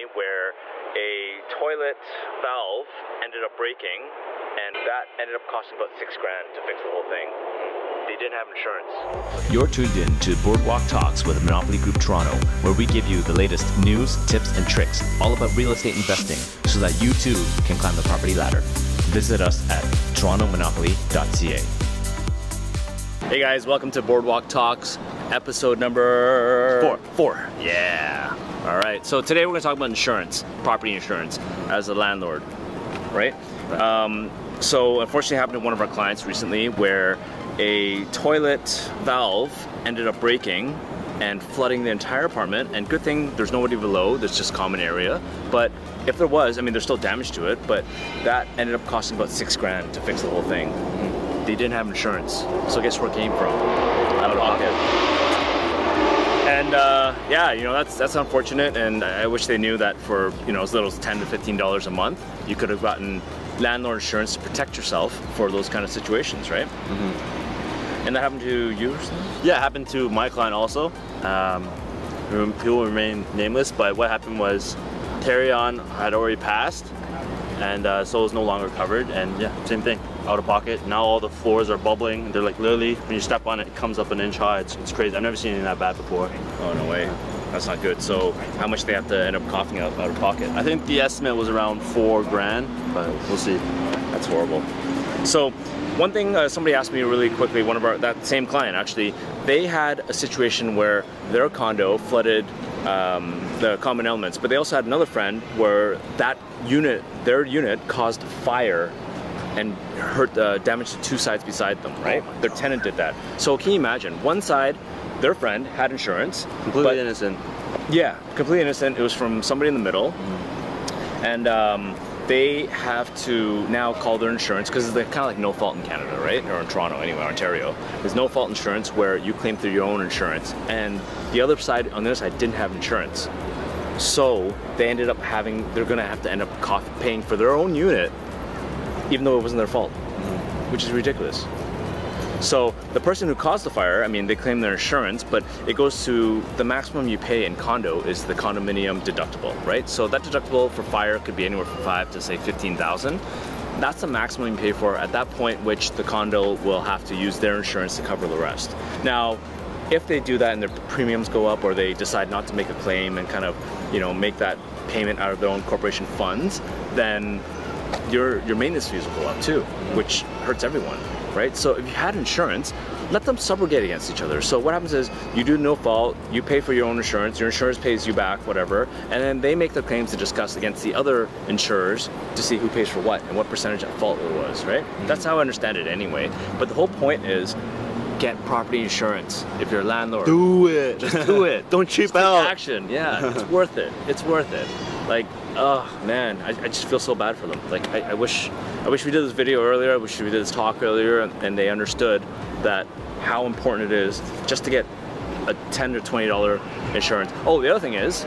recently where a toilet valve ended up breaking, and that ended up costing about $6,000 to fix the whole thing. They didn't have insurance. You're tuned in to Boardwalk Talks with Monopoly Group Toronto, where we give you the latest news, tips, and tricks all about real estate investing so that you too can climb the property ladder. Visit us at torontomonopoly.ca. Hey guys, welcome to Boardwalk Talks, episode number four. Yeah. All right. So today we're going to talk about insurance, property insurance, as a landlord, right? So unfortunately, it happened to one of our clients recently where a toilet valve ended up breaking and flooding the entire apartment. And good thing there's nobody below, there's just common area. But if there was, I mean, there's still damage to it, but that ended up costing about $6,000 to fix the whole thing. They didn't have insurance. So guess where it came from? Out of pocket. And yeah, you know, that's unfortunate. And I wish they knew that for, you know, as little as $10 to $15 a month, you could have gotten landlord insurance to protect yourself for those kind of situations, right? Mm-hmm. And that happened to you or something? Yeah, it happened to my client also. He will remain nameless, but what happened was carry-on had already passed, and so it was no longer covered, and yeah, same thing, out of pocket. Now all the floors are bubbling. They're like literally, when you step on it, it comes up an inch high. It's crazy. I've never seen anything that bad before. Oh, no way. That's not good. So how much do they have to end up coughing out of pocket? I think the estimate was around $4,000, but we'll see. That's horrible. So one thing somebody asked me really quickly, that same client actually, they had a situation where their condo flooded the common elements, but they also had another friend where their unit caused fire and hurt damage to two sides beside them, right? Their tenant did that. So can you imagine, one side, their friend had insurance. Completely innocent. Yeah, completely innocent. It was from somebody in the middle. And they have to now call their insurance because it's kind of like no fault in Canada, right? Or in Toronto, anyway, Ontario. There's no fault insurance where you claim through your own insurance. And the other side, on the other side, didn't have insurance. So they ended up they're going to have to end up paying for their own unit, even though it wasn't their fault, which is ridiculous. So the person who caused the fire, I mean, they claim their insurance, but it goes to the maximum you pay in condo is the condominium deductible, right? So that deductible for fire could be anywhere from $5,000 to say $15,000. That's the maximum you pay for at that point, which the condo will have to use their insurance to cover the rest. Now, if they do that and their premiums go up, or they decide not to make a claim and kind of, you know, make that payment out of their own corporation funds, then your maintenance fees will go up too, which hurts everyone. Right? So if you had insurance, let them subrogate against each other. So what happens is you do no fault, you pay for your own insurance, your insurance pays you back, whatever, and then they make the claims to discuss against the other insurers to see who pays for what and what percentage at fault it was, right? Mm-hmm. That's how I understand it anyway. But the whole point is get property insurance if you're a landlord. Do it. Just do it. Don't cheap out. Action. Yeah, it's worth it. It's worth it. Like, oh man, I just feel so bad for them. Like, I wish we did this video earlier. I wish we did this talk earlier, and they understood that how important it is just to get a $10 to $20 insurance. Oh, the other thing is,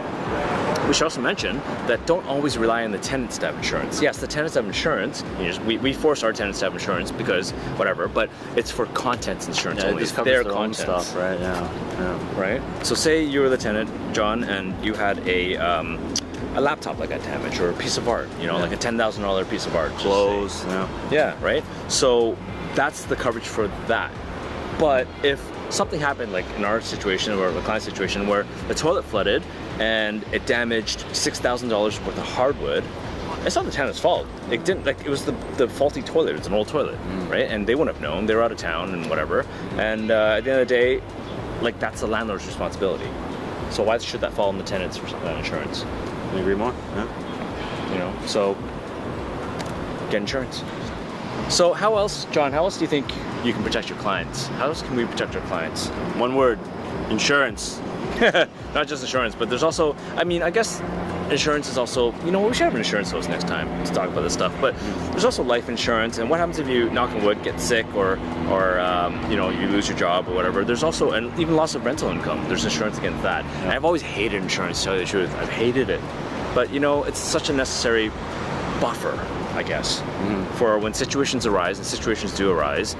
we should also mention that don't always rely on the tenants to have insurance. Yes, the tenants have insurance. We force our tenants to have insurance because whatever, but it's for contents insurance only. It just covers their own stuff, right? Yeah. Right. So say you were the tenant, John, and you had a laptop that got damaged, or a piece of art, you know, like a $10,000 piece of art. Clothes. Yeah, right? So that's the coverage for that. But if something happened, like in our situation or the client situation, where the toilet flooded and it damaged $6,000 worth of hardwood, it's not the tenant's fault. It didn't, like, it was the faulty toilet. It's an old toilet, right? And they wouldn't have known. They were out of town and whatever. And at the end of the day, like, that's the landlord's responsibility. So why should that fall on the tenants for that insurance? Can you agree more? Yeah. You know, so get insurance. So how else, John, how else do you think you can protect your clients? How else can we protect our clients? One word, insurance. Not just insurance, but there's also, I mean, I guess insurance is also, you know, we should have an insurance host next time to talk about this stuff, but there's also life insurance. And what happens if you, knock on wood, get sick or you know, you lose your job or whatever? There's also, and even loss of rental income, there's insurance against that. Yeah. And I've always hated insurance, to tell you the truth. I've hated it. But, you know, it's such a necessary buffer, I guess, for when situations arise, and situations do arise.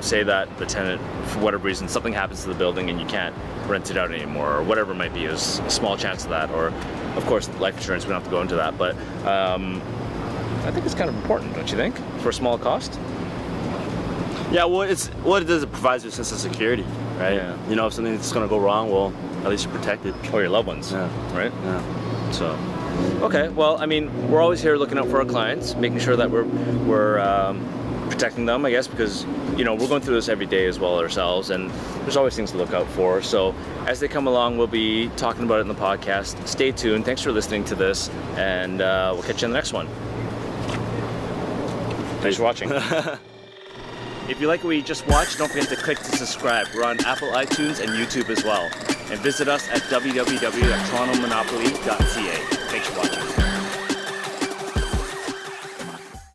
say that the tenant, for whatever reason, something happens to the building and you can't rent it out anymore, or whatever it might be, there's a small chance of that. Or, of course, life insurance, we don't have to go into that, but I think it's kind of important, don't you think, for a small cost? Yeah, what it does, it provides you a sense of security, right? Yeah. If something's going to go wrong, well, at least you're protected. Or your loved ones, right? Yeah. So, okay, well, I mean, we're always here looking out for our clients, making sure that we're protecting them, I guess, because we're going through this every day as well ourselves, and there's always things to look out for. So as they come along, we'll be talking about it in the podcast. Stay tuned. Thanks for listening to this, and we'll catch you in the next one. Thanks for watching. If you like what you just watched, don't forget to click to subscribe. We're on Apple, iTunes, and YouTube as well. And visit us at www.torontomonopoly.ca. Thanks for watching.